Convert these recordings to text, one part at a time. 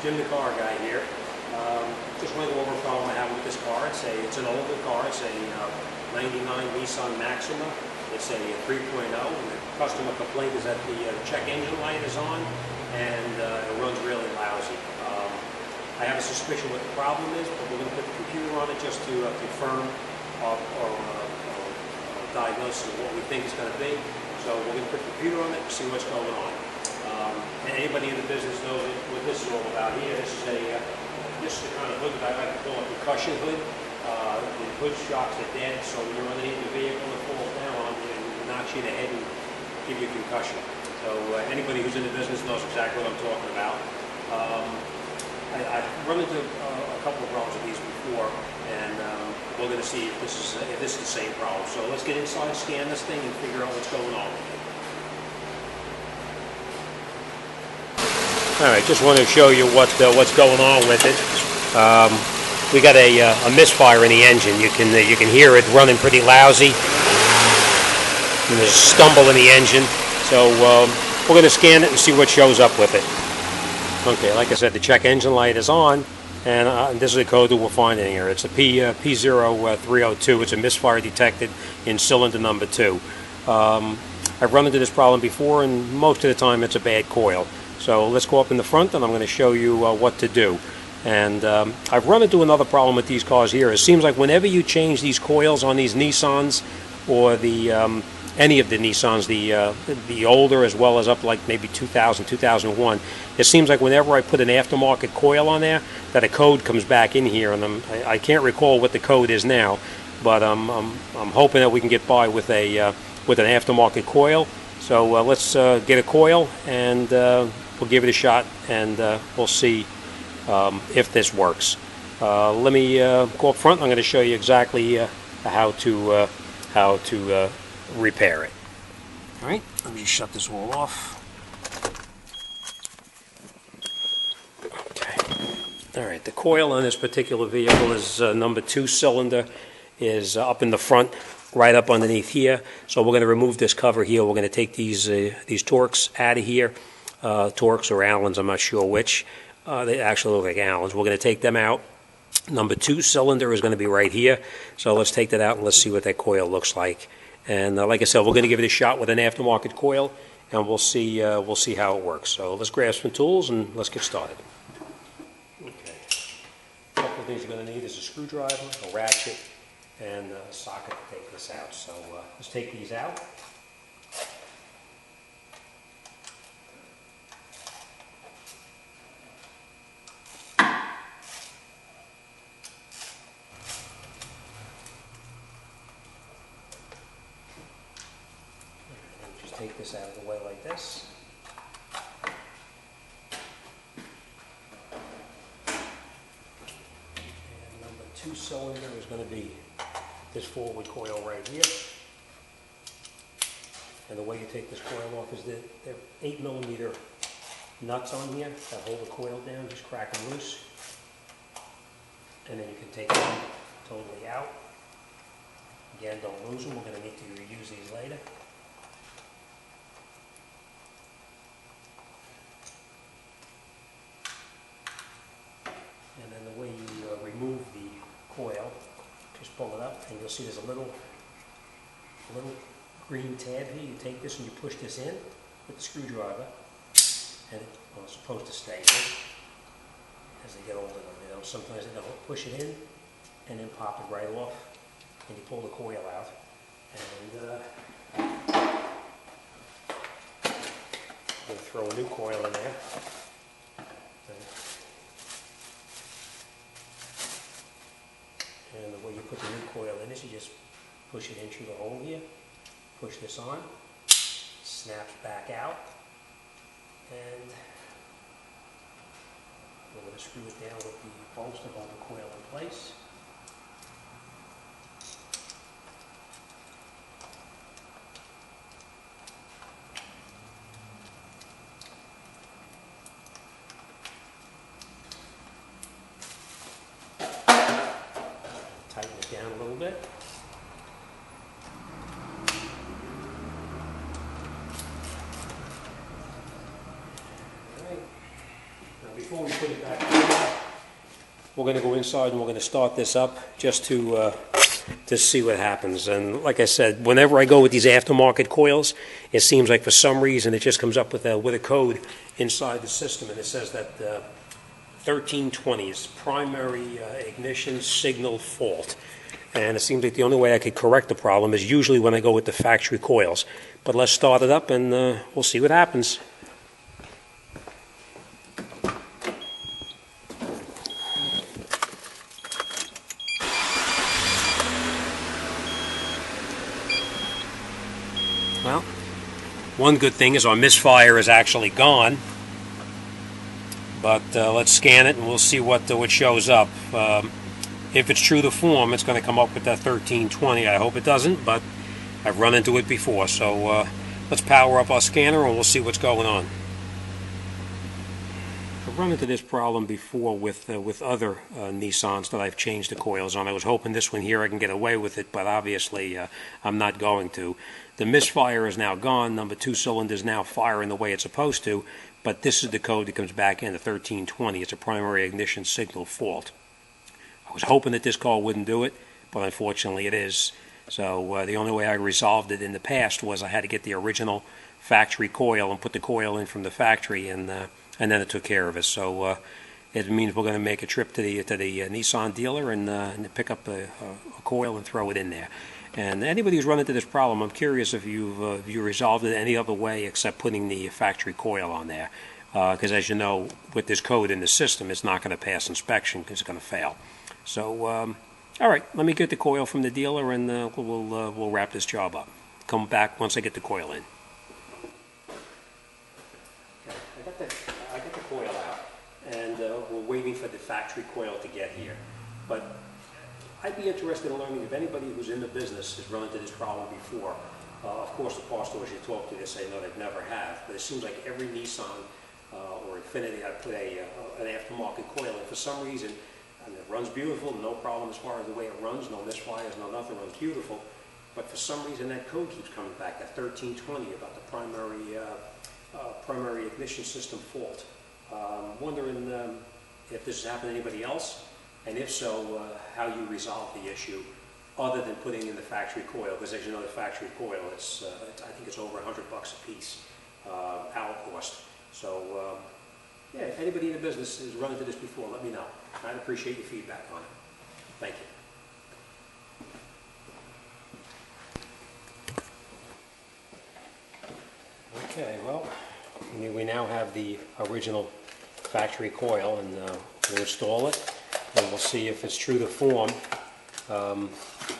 Jimthecarguy here. Just want to go over a problem I have with this car. It's an older car. It's a 99 Nissan Maxima. It's a 3.0, and the customer complaint is that the check engine light is on and it runs really lousy. I have a suspicion what the problem is, but we're going to put the computer on it just to confirm or diagnose what we think it's going to be. So we're going to put the computer on it and see what's going on. And anybody in the business knows what this is all about here. This is the kind of hood that I like to call a concussion hood. The hood shocks are dead, so when you're underneath the vehicle, it falls down on you and knocks you in the head and give you a concussion. So anybody who's in the business knows exactly what I'm talking about. I've run into a couple of problems with these before, and we're going to see if this is the same problem. So let's get inside, scan this thing, and figure out what's going on with it. All right, just want to show you what's going on with it. We got a misfire in the engine. You can hear it running pretty lousy. And there's a stumble in the engine. So we're going to scan it and see what shows up with it. Okay, like I said, the check engine light is on, and this is the code that we're finding here. It's a P1302. It's a misfire detected in cylinder number 2. I've run into this problem before, and most of the time it's a bad coil. So let's go up in the front, and I'm going to show you what to do. And I've run into another problem with these cars here. It seems like whenever you change these coils on these Nissans, or the any of the Nissans, the older as well as up like maybe 2000, 2001, it seems like whenever I put an aftermarket coil on there, that a code comes back in here, and I can't recall what the code is now, but I'm hoping that we can get by with an aftermarket coil. So let's get a coil, and we'll give it a shot, and we'll see if this works. Let me go up front. I'm going to show you exactly how to repair it. All right, let me just shut this all off. Okay. All right, the coil on this particular vehicle is number 2 cylinder, is up in the front, right up underneath here. So we're going to remove this cover here. We're going to take these Torx out of here. Torx or Allens, I'm not sure which. They actually look like Allens. We're going to take them out. Number 2 cylinder is going to be right here. So let's take that out and let's see what that coil looks like. And like I said, we're going to give it a shot with an aftermarket coil, and we'll see how it works. So let's grab some tools and let's get started. Okay. A couple of things you're going to need is a screwdriver, a ratchet, and a socket to take this out. So let's take these out. Take this out of the way like this. And number 2 cylinder is going to be this forward coil right here. And the way you take this coil off is that there are 8mm nuts on here that hold the coil down. Just crack them loose. And then you can take them totally out. Again, don't lose them. We're going to need to reuse these later. And then the way you remove the coil, just pull it up, and you'll see there's a little green tab here. You take this and you push this in with the screwdriver, and it's supposed to stay in as they get older. You know, sometimes they don't push it in and then pop it right off, and you pull the coil out, and we'll throw a new coil in there. And the way you put the new coil in is you just push it in through the hole here, push this on, snaps back out, and we're going to screw it down with the bolts to hold the coil in place. Tighten it down a little bit. All right. Now before we put it back together, we're going to go inside and we're going to start this up just to see what happens. And like I said, whenever I go with these aftermarket coils, it seems like for some reason it just comes up with a code inside the system, and it says that 1320 is primary ignition signal fault. And it seems like the only way I could correct the problem is usually when I go with the factory coils. But let's start it up and we'll see what happens. Well, one good thing is our misfire is actually gone. But let's scan it and we'll see what shows up. If it's true to form, it's going to come up with that 1320. I hope it doesn't, but I've run into it before. So let's power up our scanner and we'll see what's going on. I've run into this problem before with other Nissans that I've changed the coils on. I was hoping this one here I can get away with it, but obviously I'm not going to. The misfire is now gone. Number 2 cylinder is now firing the way it's supposed to, but this is the code that comes back in, the 1320. It's a primary ignition signal fault. I was hoping that this call wouldn't do it, but unfortunately it is. So the only way I resolved it in the past was I had to get the original factory coil and put the coil in from the factory, and then it took care of it. So it means we're going to make a trip to the Nissan dealer and pick up a coil and throw it in there. And anybody who's run into this problem, I'm curious if you resolved it any other way except putting the factory coil on there. Because as you know, with this code in the system, it's not going to pass inspection because it's going to fail. So, all right, let me get the coil from the dealer and we'll wrap this job up. Come back once I get the coil in. Okay, I got the coil out, and we're waiting for the factory coil to get here. But I'd be interested in learning if anybody who's in the business has run into this problem before. Of course, the parts stores you talk to, they say no, they've never have. But it seems like every Nissan or Infiniti, I put an aftermarket coil in for some reason. And it runs beautiful, no problem as far as the way it runs, no misfires, no nothing, runs beautiful. But for some reason that code keeps coming back, that 1320 about the primary ignition system fault. Wondering if this has happened to anybody else, and if so, how you resolve the issue other than putting in the factory coil. Because as you know, the factory coil, I think it's over $100 a piece, our cost. So yeah, if anybody in the business has run into this before, let me know. I'd appreciate your feedback on it. Thank you. Okay, well, we now have the original factory coil, and we'll install it, and we'll see if it's true to form.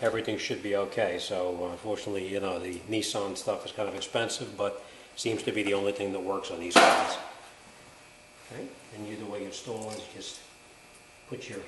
Everything should be okay. So unfortunately, you know, the Nissan stuff is kind of expensive, but seems to be the only thing that works on these guys. Okay, and the way you install it is just put your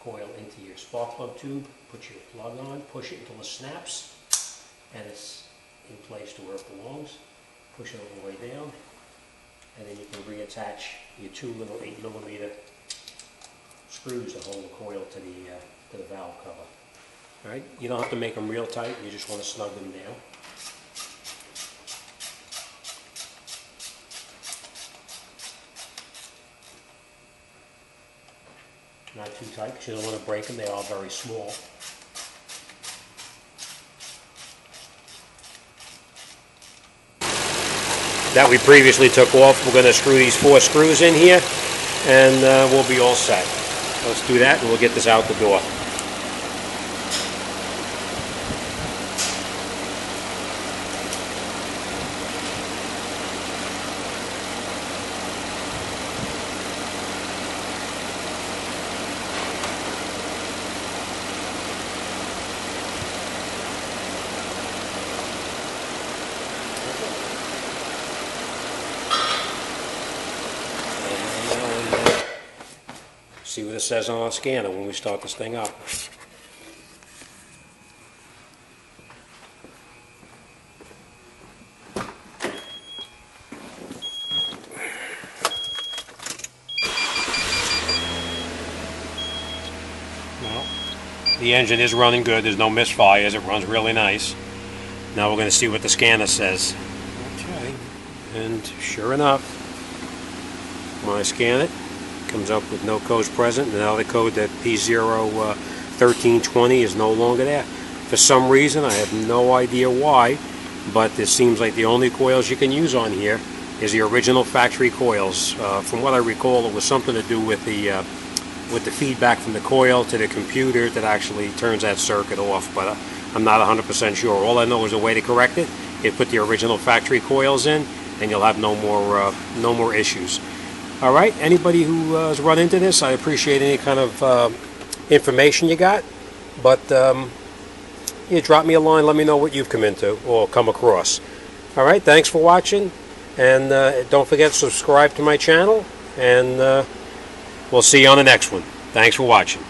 coil into your spark plug tube, put your plug on, push it until it snaps, and it's in place to where it belongs. Push it all the way down, and then you can reattach your 2 little 8mm screws to hold the coil to the valve cover. All right, you don't have to make them real tight, you just want to snug them down. Not too tight because you don't want to break them, they are very small. That we previously took off, we're going to screw these 4 screws in here, and we'll be all set. Let's do that and we'll get this out the door. See what it says on our scanner when we start this thing up. Well, the engine is running good, there's no misfires, it runs really nice. Now we're going to see what the scanner says. Okay, and sure enough, when I scan it, Comes up with no codes present, and now the code that P1320 is no longer there. For some reason, I have no idea why, but it seems like the only coils you can use on here is the original factory coils. From what I recall, it was something to do with the feedback from the coil to the computer that actually turns that circuit off, but I'm not 100% sure. All I know is a way to correct it. You put the original factory coils in, and you'll have no more issues. All right, anybody who has run into this, I appreciate any kind of information you got, but you drop me a line, let me know what you've come into or come across. All right, thanks for watching, and don't forget to subscribe to my channel, and we'll see you on the next one. Thanks for watching.